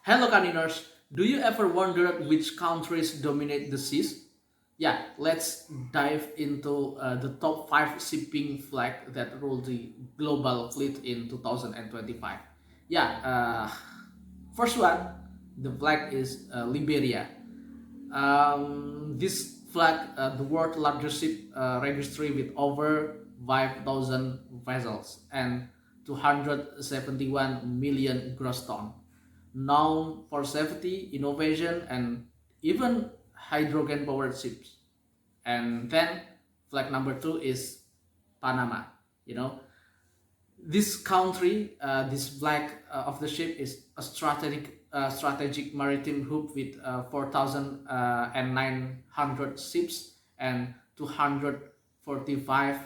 Hello, Caniners. Do you ever wonder which countries dominate the seas? Yeah, let's dive into the top 5 shipping flag that ruled the global fleet in 2025. Yeah, first one, the flag is Liberia. This flag, the world's largest ship registry with over 5,000 vessels and 271 million gross ton, known for safety, innovation, and even hydrogen powered ships. And then flag number two is Panama. You know, this country, this flag of the ship is a strategic maritime hub with 4,900 ships and 245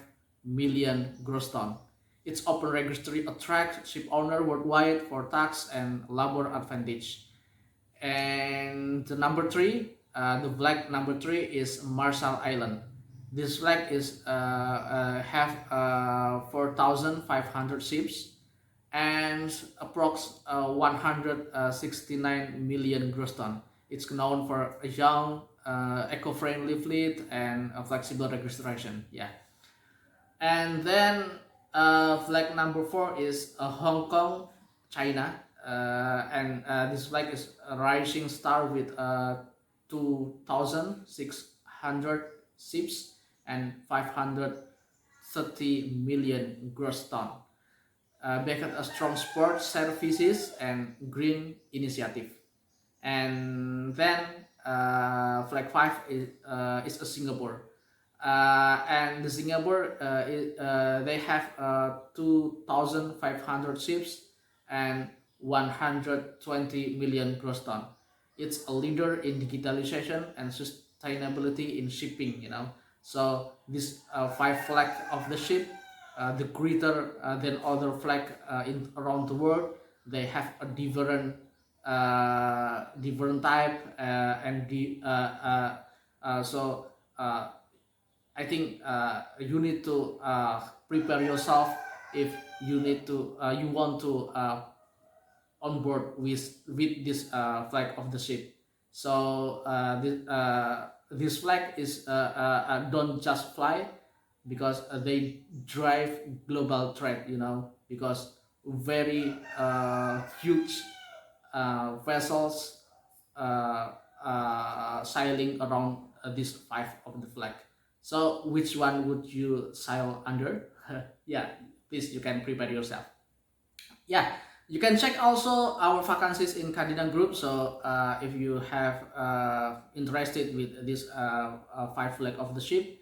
million gross ton. Its open registry attracts ship owner worldwide for tax and labor advantage. And the number three, the flag number three is Marshall Island. This flag is have 4,500 ships and approx 169 million gross ton. It's known for a young, eco-friendly fleet and a flexible registration. Yeah, and then flag number four is Hong Kong, China, and this flag is a rising star with 2,600 ships and 530 million gross ton. Backed a strong sports services and green initiative. And then flag five is a Singapore, and the Singapore they have 2,500 ships and 120 million gross ton. It's a leader in digitalization and sustainability in shipping. So this five flag of the ship, the greater than other flag in around the world, they have a different type and so I think you need to prepare yourself if you want to on board with this flag of the ship. So this flag is don't just fly because they drive global trade. Because very huge vessels sailing around this five of the flag. So which one would you sail under? Yeah, please you can prepare yourself. Yeah, you can check also our vacancies in Candina group. So if you have interested with this five flag of the ship,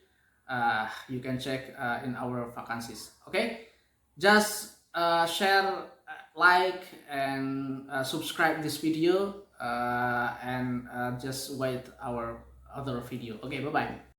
you can check in our vacancies. Okay, just share, like, and subscribe this video, and just wait our other video. Okay, bye bye.